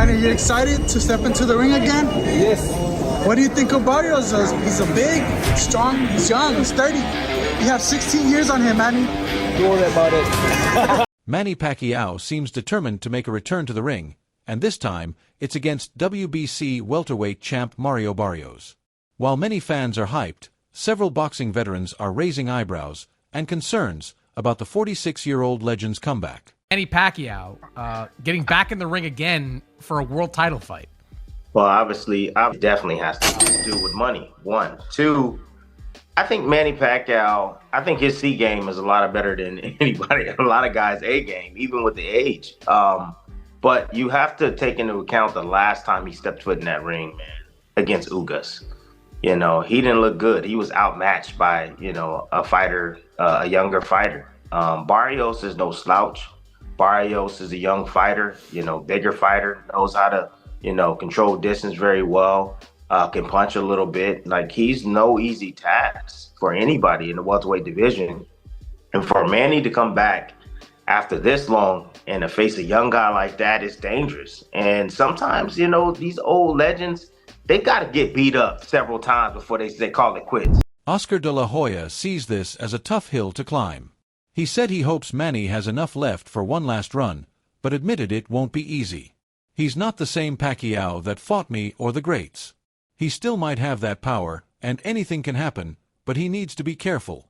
Manny, you excited to step into the ring again? Yes. What do you think of Barrios? He's a big, strong, he's young, he's 30. You have 16 years on him, Manny. Don't worry about it. Manny Pacquiao seems determined to make a return to the ring, and this time, it's against WBC welterweight champ Mario Barrios. While many fans are hyped, several boxing veterans are raising eyebrows and concerns about the 46-year-old legend's comeback. Manny Pacquiao getting back in the ring again for a world title fight. Well, obviously, it definitely has to do with money, one. Two, I think Manny Pacquiao, I think his C game is a lot better than anybody, a lot of guys' A game, even with the age. But you have to take into account the last time he stepped foot in that ring, man, against Ugas. You know, he didn't look good. He was outmatched by, you know, a fighter, a younger fighter. Barrios is no slouch. Barrios is a young fighter, you know, bigger fighter, knows how to, you know, control distance very well, can punch a little bit. Like, he's no easy task for anybody in the welterweight division. And for Manny to come back after this long and to face a young guy like that is dangerous. And sometimes, you know, these old legends, they got to get beat up several times before they call it quits. Oscar de la Hoya sees this as a tough hill to climb. He said he hopes Manny has enough left for one last run, but admitted it won't be easy. He's not the same Pacquiao that fought me or the greats. He still might have that power, and anything can happen, but he needs to be careful.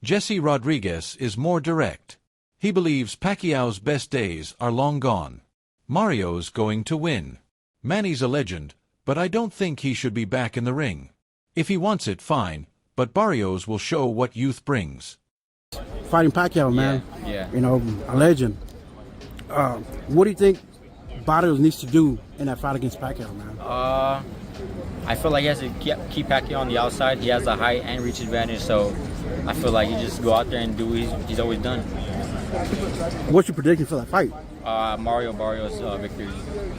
Jesse Rodriguez is more direct. He believes Pacquiao's best days are long gone. Mario's going to win. Manny's a legend, but I don't think he should be back in the ring. If he wants it, fine, but Barrios will show what youth brings. Fighting Pacquiao, man. Yeah. You know, a legend. What do you think Barrios needs to do in that fight against Pacquiao, man? I feel like he has to keep Pacquiao on the outside. He has the height and reach advantage, so I feel like he just go out there and do what he's always done. What's your prediction for that fight? Mario Barrios victory.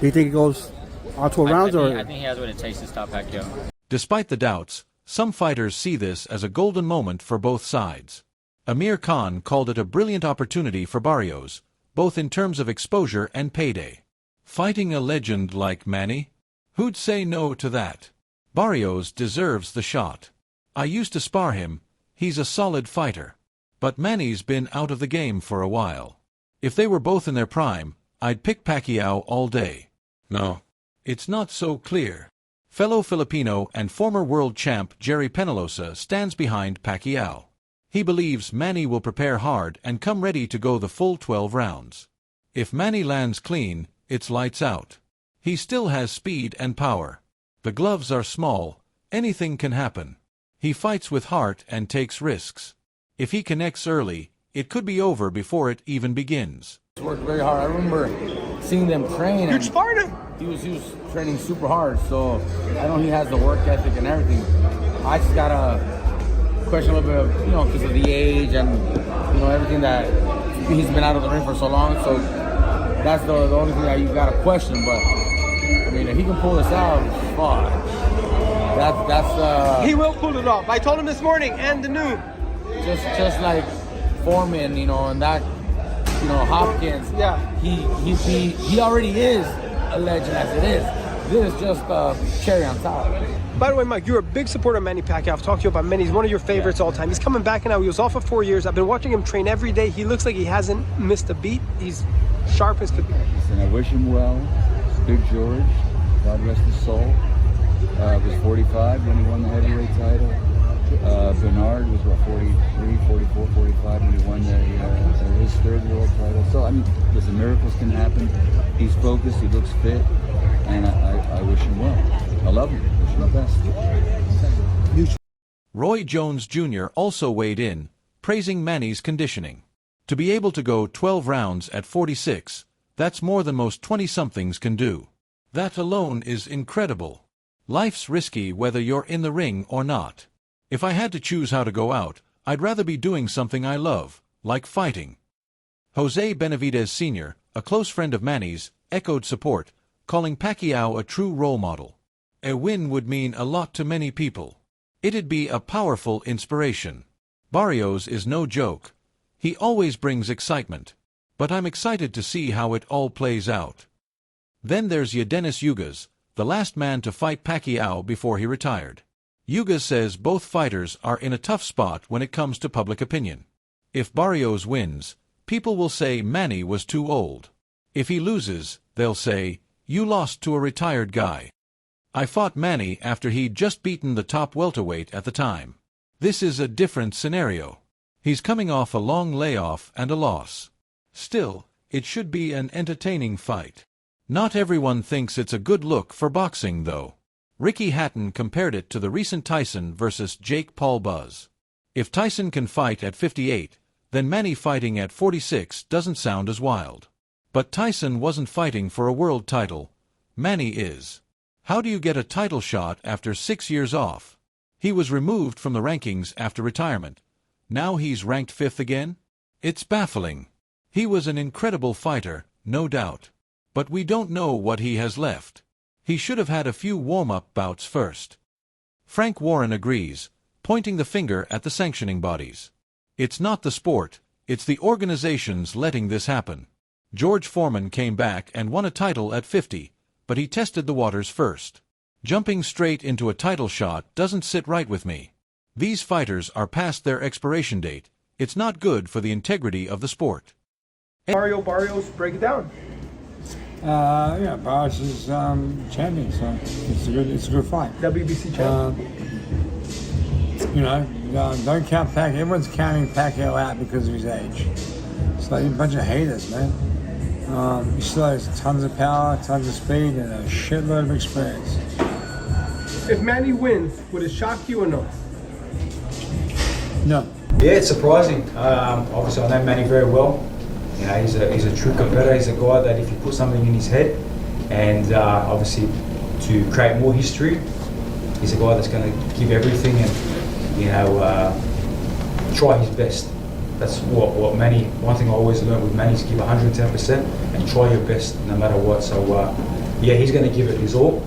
Do you think it goes all 12 rounds? I think he has what it takes to stop Pacquiao. Despite the doubts, some fighters see this as a golden moment for both sides. Amir Khan called it a brilliant opportunity for Barrios, both in terms of exposure and payday. Fighting a legend like Manny? Who'd say no to that? Barrios deserves the shot. I used to spar him. He's a solid fighter. But Manny's been out of the game for a while. If they were both in their prime, I'd pick Pacquiao all day. No, it's not so clear. Fellow Filipino and former world champ Jerry Penalosa stands behind Pacquiao. He believes Manny will prepare hard and come ready to go the full 12 rounds. If Manny lands clean, it's lights out. He still has speed and power. The gloves are small, anything can happen. He fights with heart and takes risks. If he connects early, it could be over before it even begins. He worked very hard. I remember seeing them train. You sparred him? He was training super hard, so I know he has the work ethic and everything. I just gotta question a little bit of, you know, because of the age and, you know, everything that he's been out of the ring for so long. So that's the only thing that you gotta question. But I mean, if he can pull this out, fuck. That's He will pull it off. I told him this morning and the noon. Just like Foreman, you know, and that, you know, Hopkins. Yeah. He already is a legend as it is. This is just cherry on top. By the way, Mike, you're a big supporter of Manny Pacquiao. I've talked to you about Manny. He's one of your favorites all time. He's coming back now. He was off for 4 years. I've been watching him train every day. He looks like he hasn't missed a beat. He's sharp as could be. And I wish him well. Big George, God rest his soul, was 45 when he won the heavyweight title. Bernard was what, 43, 44, 45 when he won his third world title. So I mean, listen, miracles can happen. He's focused, he looks fit, and I wish him well. I love him. Wish him the best. Roy Jones Jr. also weighed in, praising Manny's conditioning. To be able to go 12 rounds at 46, that's more than most 20-somethings can do. That alone is incredible. Life's risky whether you're in the ring or not. If I had to choose how to go out, I'd rather be doing something I love, like fighting. Jose Benavidez Sr., a close friend of Manny's, echoed support, calling Pacquiao a true role model. A win would mean a lot to many people. It'd be a powerful inspiration. Barrios is no joke. He always brings excitement. But I'm excited to see how it all plays out. Then there's Yadenis Ugas, the last man to fight Pacquiao before he retired. Ugas says both fighters are in a tough spot when it comes to public opinion. If Barrios wins, people will say Manny was too old. If he loses, they'll say, you lost to a retired guy. I fought Manny after he'd just beaten the top welterweight at the time. This is a different scenario. He's coming off a long layoff and a loss. Still, it should be an entertaining fight. Not everyone thinks it's a good look for boxing, though. Ricky Hatton compared it to the recent Tyson versus Jake Paul buzz. If Tyson can fight at 58, then Manny fighting at 46 doesn't sound as wild. But Tyson wasn't fighting for a world title. Manny is. How do you get a title shot after 6 years off? He was removed from the rankings after retirement. Now he's ranked 5th again? It's baffling. He was an incredible fighter, no doubt. But we don't know what he has left. He should have had a few warm-up bouts first. Frank Warren agrees, pointing the finger at the sanctioning bodies. It's not the sport, it's the organizations letting this happen. George Foreman came back and won a title at 50, but he tested the waters first. Jumping straight into a title shot doesn't sit right with me. These fighters are past their expiration date. It's not good for the integrity of the sport. Mario Barrios, break it down. Yeah, Barrios is champion, so it's a good fight. WBC champ. Don't count Pacquiao. Everyone's counting Pacquiao out because of his age. It's like a bunch of haters, man. He still has tons of power, tons of speed, and a shitload of experience. If Manny wins, would it shock you or no? No. Yeah, it's surprising. Obviously, I know Manny very well. You know, he's a true competitor. He's a guy that if you put something in his head, and obviously to create more history, he's a guy that's going to give everything and try his best. That's what Manny. One thing I always learned with Manny is give 110% and try your best no matter what. So yeah, he's going to give it his all.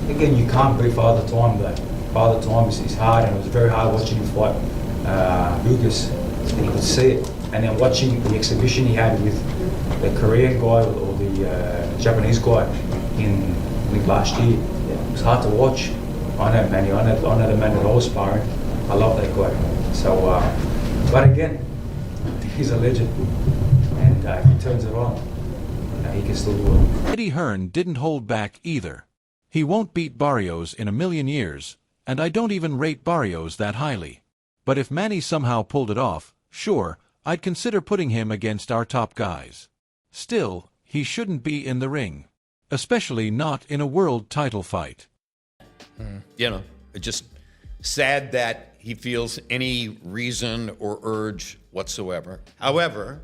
Again, you can't beat Father Time though. Father Time is hard, and it was very hard watching him fight Lucas, and you could see it. And then watching the exhibition he had with the Korean guy or the Japanese guy in I think last year, it was hard to watch. I know Manny. I know the man that I was sparring. I love that guy. So, but again, he's a legend, and if he turns it on, he can still do it. Eddie Hearn didn't hold back either. He won't beat Barrios in a million years, and I don't even rate Barrios that highly. But if Manny somehow pulled it off, sure, I'd consider putting him against our top guys. Still, he shouldn't be in the ring. Especially not in a world title fight. Just sad that he feels any reason or urge whatsoever. However,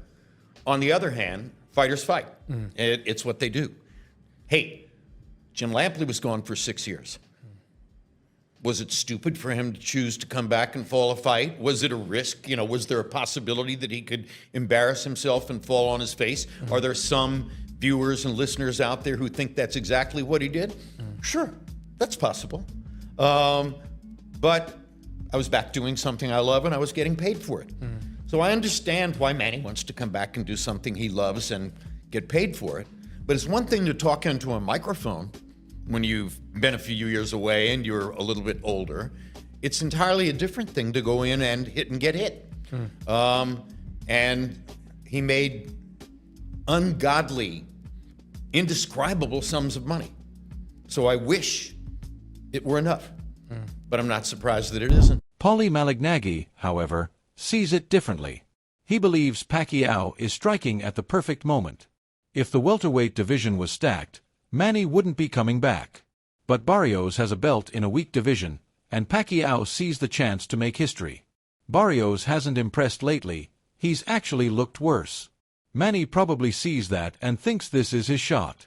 on the other hand, fighters fight. It's what they do. Hey, Jim Lampley was gone for 6 years. Was it stupid for him to choose to come back and fall a fight? Was it a risk? Was there a possibility that he could embarrass himself and fall on his face? Are there some viewers and listeners out there who think that's exactly what he did? Sure, that's possible. But I was back doing something I love and I was getting paid for it. So I understand why Manny wants to come back and do something he loves and get paid for it. But it's one thing to talk into a microphone when you've been a few years away and you're a little bit older. It's entirely a different thing to go in and hit and get hit. And he made ungodly, indescribable sums of money. So I wish it were enough, but I'm not surprised that it isn't. Paulie Malignaggi, however, sees it differently. He believes Pacquiao is striking at the perfect moment. If the welterweight division was stacked, Manny wouldn't be coming back. But Barrios has a belt in a weak division, and Pacquiao sees the chance to make history. Barrios hasn't impressed lately, he's actually looked worse. Manny probably sees that and thinks this is his shot.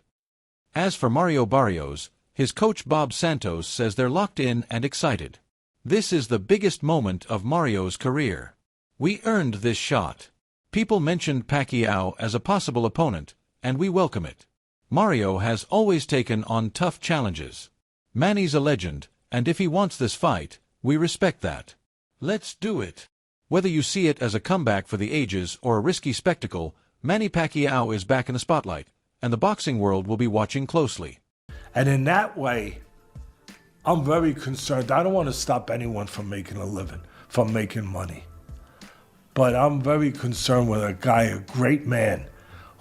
As for Mario Barrios, his coach Bob Santos says they're locked in and excited. This is the biggest moment of Mario's career. We earned this shot. People mentioned Pacquiao as a possible opponent, and we welcome it. Mario has always taken on tough challenges. Manny's a legend, and if he wants this fight, we respect that. Let's do it. Whether you see it as a comeback for the ages or a risky spectacle, Manny Pacquiao is back in the spotlight, and the boxing world will be watching closely. And in that way, I'm very concerned. I don't want to stop anyone from making a living, from making money. But I'm very concerned with a guy, a great man,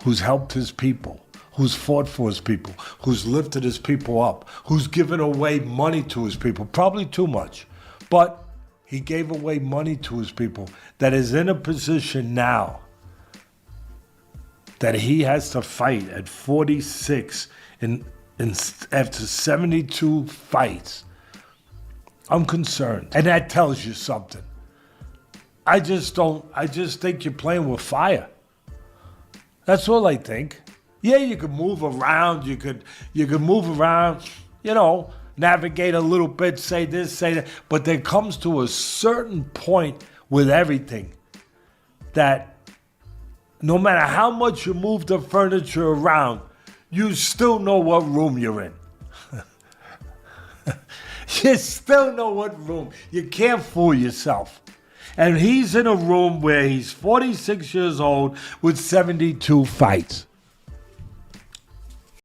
who's helped his people, who's fought for his people, who's lifted his people up, who's given away money to his people, probably too much. But he gave away money to his people, that is in a position now that he has to fight at 46 after 72 fights. I'm concerned. And that tells you something. I just think you're playing with fire. That's all I think. Yeah, you could move around, you could move around, navigate a little bit, say this, say that. But there comes to a certain point with everything that no matter how much you move the furniture around, you still know what room you're in. You still know what room. You can't fool yourself. And he's in a room where he's 46 years old with 72 fights.